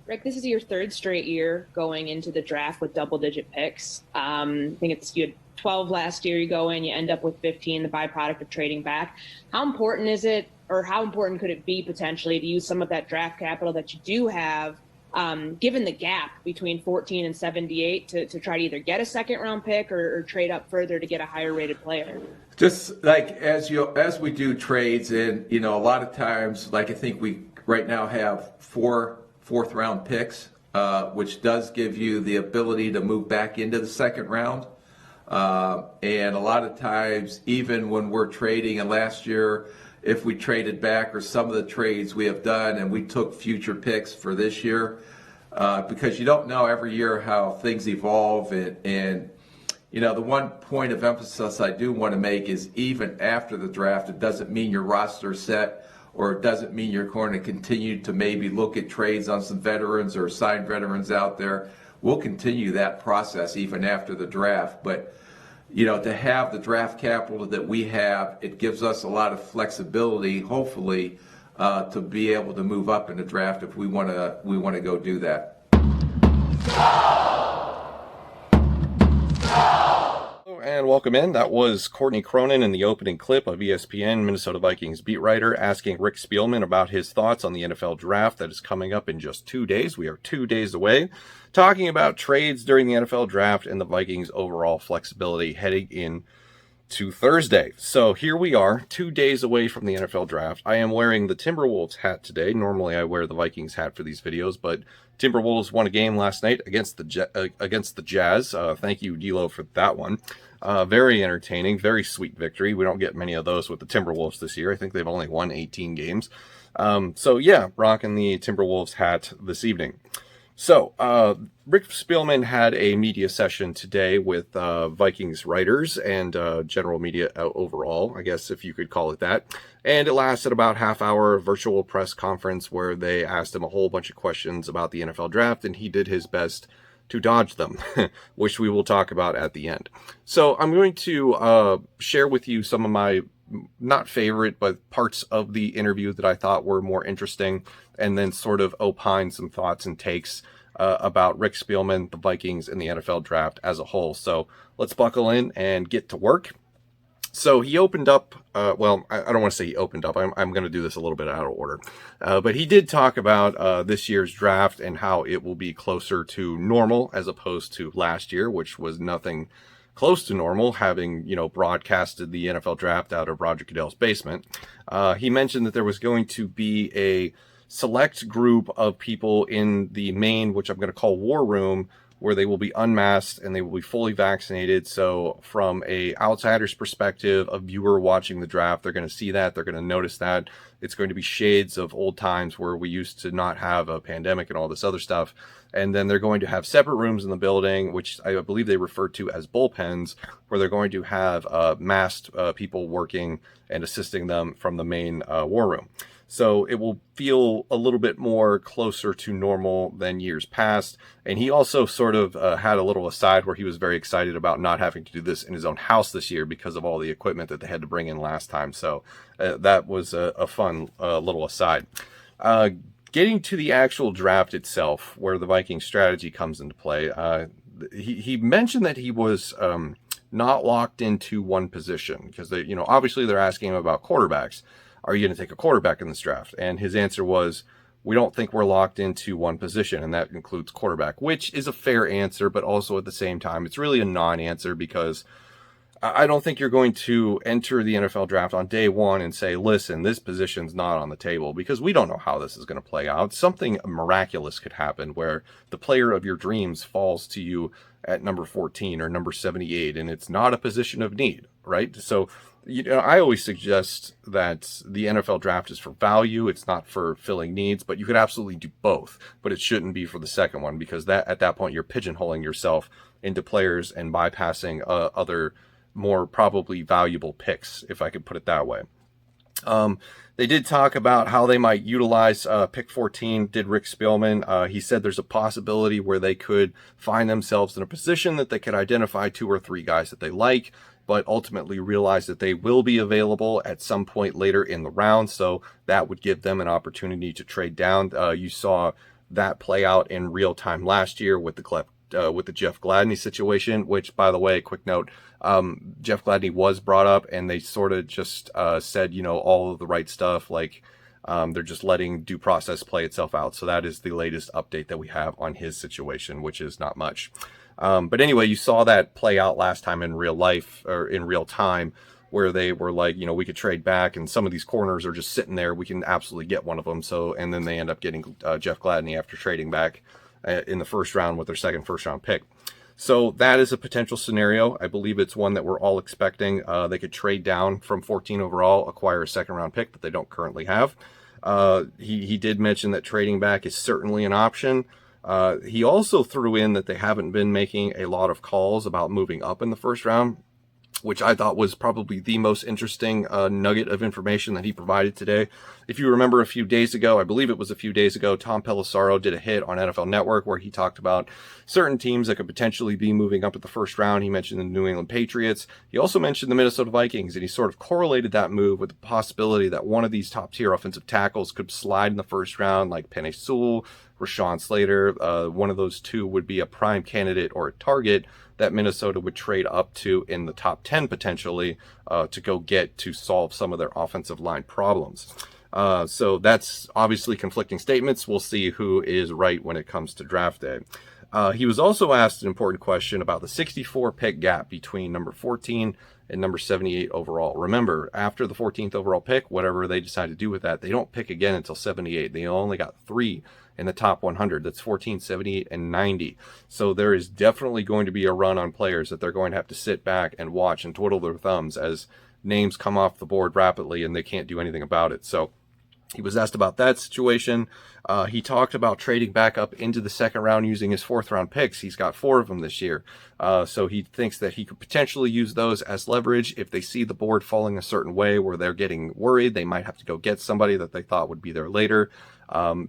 Rick, this is your third straight year going into the draft with double-digit picks. I think you had 12 last year. You go in, you end up with 15, the byproduct of trading back. How important is it, or how important could it be potentially to use some of that draft capital that you do have, given the gap between 14 and 78, to try to either get a second-round pick or trade up further to get a higher-rated player? Just like as we do trades, and a lot of times, like I think we right now have four fourth round picks, which does give you the ability to move back into the second round. And a lot of times, even when we're trading, and last year, if we traded back, or some of the trades we have done, and we took future picks for this year, because you don't know every year how things evolve. And the one point of emphasis I do want to make is, even after the draft, it doesn't mean your roster set, or it doesn't mean you're going to continue to maybe look at trades on some veterans or sign veterans out there. We'll continue that process even after the draft. But, to have the draft capital that we have, it gives us a lot of flexibility, hopefully, to be able to move up in the draft if we want to go do that. And welcome in. That was Courtney Cronin in the opening clip of ESPN Minnesota Vikings beat writer asking Rick Spielman about his thoughts on the NFL draft that is coming up in just 2 days. We are 2 days away, talking about trades during the NFL draft and the Vikings' overall flexibility heading in to Thursday. So here we are, 2 days away from the NFL draft. I am wearing the Timberwolves hat today. Normally I wear the Vikings hat for these videos, but Timberwolves won a game last night against the Jazz. Thank you, D'Lo, for that one. Very entertaining, very sweet victory. We don't get many of those with the Timberwolves this year. I think they've only won 18 games. So yeah, rocking the Timberwolves hat this evening. So Rick Spielman had a media session today with Vikings writers and general media overall, I guess if you could call it that. And it lasted about half-hour virtual press conference where they asked him a whole bunch of questions about the NFL draft, and he did his best to dodge them, which we will talk about at the end. So I'm going to share with you some of my not favorite, but parts of the interview that I thought were more interesting, and then sort of opine some thoughts and takes about Rick Spielman, the Vikings, and the NFL draft as a whole. So let's buckle in and get to work. So he opened up, well, I don't want to say he opened up. I'm going to do this a little bit out of order. But he did talk about this year's draft and how it will be closer to normal as opposed to last year, which was nothing close to normal, having, broadcasted the NFL draft out of Roger Goodell's basement. He mentioned that there was going to be a select group of people in the main, which I'm going to call war room, where they will be unmasked and they will be fully vaccinated. So from a outsider's perspective, a viewer watching the draft, they're going to see that, they're going to notice that. It's going to be shades of old times where we used to not have a pandemic and all this other stuff. And then they're going to have separate rooms in the building, which I believe they refer to as bullpens, where they're going to have masked people working and assisting them from the main war room. So it will feel a little bit more closer to normal than years past. And he also sort of had a little aside where he was very excited about not having to do this in his own house this year because of all the equipment that they had to bring in last time. So that was a fun little aside. Getting to the actual draft itself, where the Vikings strategy comes into play, he mentioned that he was not locked into one position because they, obviously they're asking him about quarterbacks. Are you going to take a quarterback in this draft? And his answer was, we don't think we're locked into one position, and that includes quarterback, which is a fair answer, but also at the same time, it's really a non-answer because I don't think you're going to enter the NFL draft on day one and say, listen, this position's not on the table, because we don't know how this is going to play out. Something miraculous could happen where the player of your dreams falls to you at number 14 or number 78, and it's not a position of need, right? So, I always suggest that the NFL draft is for value. It's not for filling needs, but you could absolutely do both, but it shouldn't be for the second one, because that at that point, you're pigeonholing yourself into players and bypassing other more probably valuable picks, if I could put it that way. They did talk about how they might utilize pick 14, did Rick Spielman. He said there's a possibility where they could find themselves in a position that they could identify 2 or 3 guys that they like, but ultimately realize that they will be available at some point later in the round. So that would give them an opportunity to trade down. You saw that play out in real time last year with the Jeff Gladney situation, which, by the way, quick note, Jeff Gladney was brought up, and they sort of just said, all of the right stuff, like they're just letting due process play itself out. So that is the latest update that we have on his situation, which is not much. But anyway, you saw that play out last time in real life, or in real time, where they were like, we could trade back, and some of these corners are just sitting there. We can absolutely get one of them. So, and then they end up getting Jeff Gladney after trading back in the first round with their second first-round pick. So that is a potential scenario. I believe it's one that we're all expecting. They could trade down from 14 overall, acquire a second-round pick that they don't currently have. He did mention that trading back is certainly an option. He also threw in that they haven't been making a lot of calls about moving up in the first round, which I thought was probably the most interesting nugget of information that he provided today. If you remember a few days ago, I believe it was a few days ago, Tom Pelissaro did a hit on NFL Network where he talked about certain teams that could potentially be moving up at the first round. He mentioned the New England Patriots. He also mentioned the Minnesota Vikings, and he sort of correlated that move with the possibility that one of these top-tier offensive tackles could slide in the first round, like Penei Sewell, Rashawn Slater. One of those two would be a prime candidate or a target that Minnesota would trade up to in the top 10 potentially to go get to solve some of their offensive line problems. So that's obviously conflicting statements. We'll see who is right when it comes to draft day. He was also asked an important question about the 64 pick gap between number 14 and number 78 overall. Remember, after the 14th overall pick, whatever they decide to do with that, they don't pick again until 78. They only got 3 in the top 100. That's 14, 78, and 90. So there is definitely going to be a run on players that they're going to have to sit back and watch and twiddle their thumbs as names come off the board rapidly and they can't do anything about it. So he was asked about that situation. He talked about trading back up into the second round using his fourth round picks. He's got 4 of them this year. So he thinks that he could potentially use those as leverage if they see the board falling a certain way where they're getting worried. They might have to go get somebody that they thought would be there later.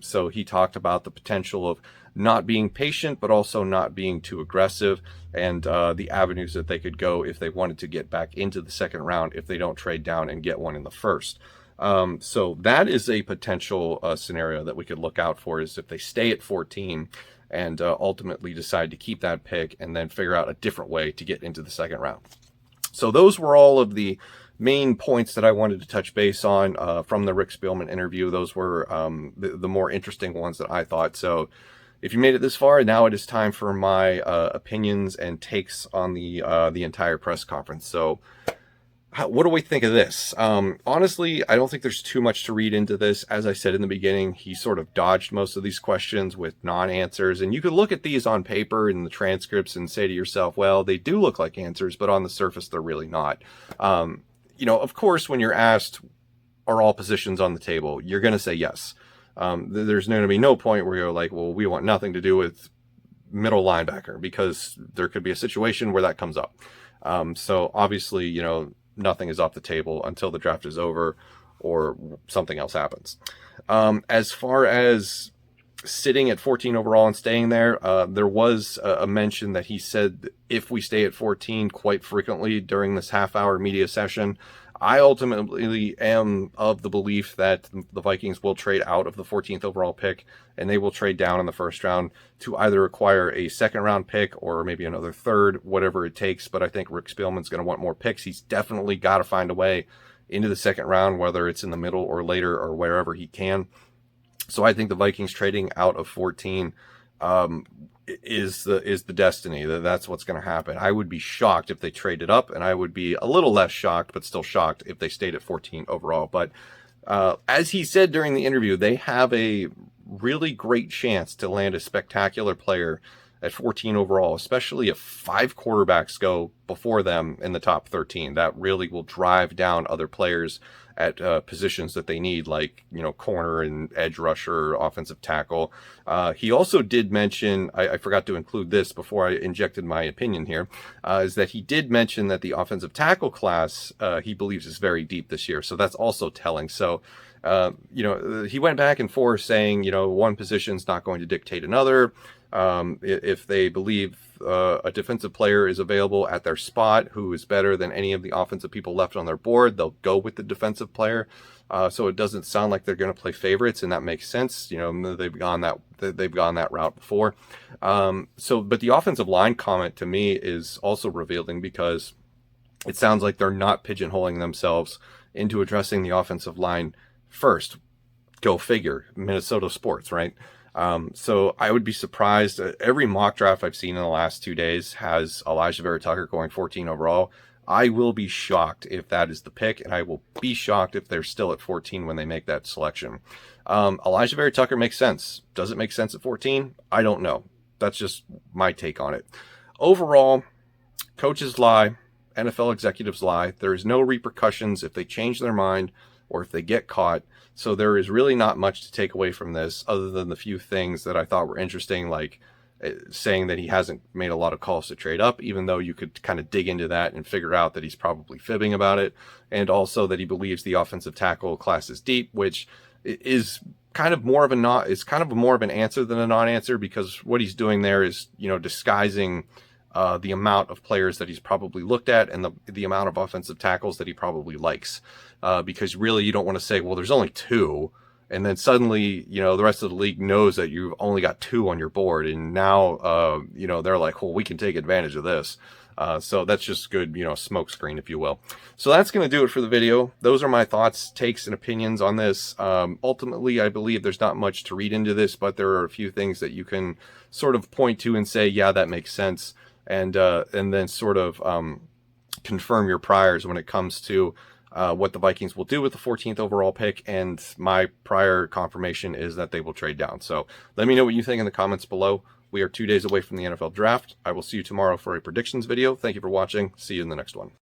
So he talked about the potential of not being patient, but also not being too aggressive, and the avenues that they could go if they wanted to get back into the second round if they don't trade down and get one in the first. So that is a potential scenario that we could look out for, is if they stay at 14 and ultimately decide to keep that pick and then figure out a different way to get into the second round. So those were all of the main points that I wanted to touch base on from the Rick Spielman interview. Those were the more interesting ones that I thought. So if you made it this far, now it is time for my opinions and takes on the entire press conference. So what do we think of this? Honestly, I don't think there's too much to read into this. As I said in the beginning, he sort of dodged most of these questions with non-answers. And you could look at these on paper in the transcripts and say to yourself, well, they do look like answers, but on the surface, they're really not. Of course, when you're asked, are all positions on the table, you're going to say yes. There's going to be no point where you're like, well, we want nothing to do with middle linebacker, because there could be a situation where that comes up. So obviously, nothing is off the table until the draft is over or something else happens. As far as sitting at 14 overall and staying there, there was a mention that he said if we stay at 14 quite frequently during this half-hour media session. I ultimately am of the belief that the Vikings will trade out of the 14th overall pick, and they will trade down in the first round to either acquire a second-round pick or maybe another third, whatever it takes. But I think Rick Spielman's going to want more picks. He's definitely got to find a way into the second round, whether it's in the middle or later or wherever he can. So I think the Vikings trading out of 14 is the destiny. That's what's going to happen. I would be shocked if they traded up, and I would be a little less shocked, but still shocked if they stayed at 14 overall. But as he said during the interview, they have a really great chance to land a spectacular player at 14 overall, especially if 5 quarterbacks go before them in the top 13. That really will drive down other players at positions that they need, like, corner and edge rusher, offensive tackle. He also did mention, I forgot to include this before I injected my opinion here, is that he did mention that the offensive tackle class he believes is very deep this year. So that's also telling. So He went back and forth saying, one position's not going to dictate another. If they believe a defensive player is available at their spot who is better than any of the offensive people left on their board, they'll go with the defensive player. So it doesn't sound like they're going to play favorites, and that makes sense. They've gone that route before. But the offensive line comment to me is also revealing, because it sounds like they're not pigeonholing themselves into addressing the offensive line first. Go figure, Minnesota sports, right? So I would be surprised. Every mock draft I've seen in the last 2 days has Elijah Vera Tucker going 14 overall. I will be shocked if that is the pick, and I will be shocked if they're still at 14 when they make that selection. Elijah Vera Tucker makes sense. Does it make sense at 14? I don't know. That's just my take on it. Overall, coaches lie, NFL executives lie. There is no repercussions if they change their mind or if they get caught. So there is really not much to take away from this, other than the few things that I thought were interesting, like saying that he hasn't made a lot of calls to trade up, even though you could kind of dig into that and figure out that he's probably fibbing about it. And also that he believes the offensive tackle class is deep, which is kind of more of an answer than a non-answer, because what he's doing there is, disguising the amount of players that he's probably looked at and the amount of offensive tackles that he probably likes. Because really you don't want to say, well, there's only 2. And then suddenly, the rest of the league knows that you've only got 2 on your board. And now, they're like, well, we can take advantage of this. So that's just good, smoke screen, if you will. So that's going to do it for the video. Those are my thoughts, takes, and opinions on this. Ultimately, I believe there's not much to read into this, but there are a few things that you can sort of point to and say, yeah, that makes sense. And then sort of confirm your priors when it comes to what the Vikings will do with the 14th overall pick. And my prior confirmation is that they will trade down. So let me know what you think in the comments below. We are 2 days away from the NFL draft. I will see you tomorrow for a predictions video. Thank you for watching. See you in the next one.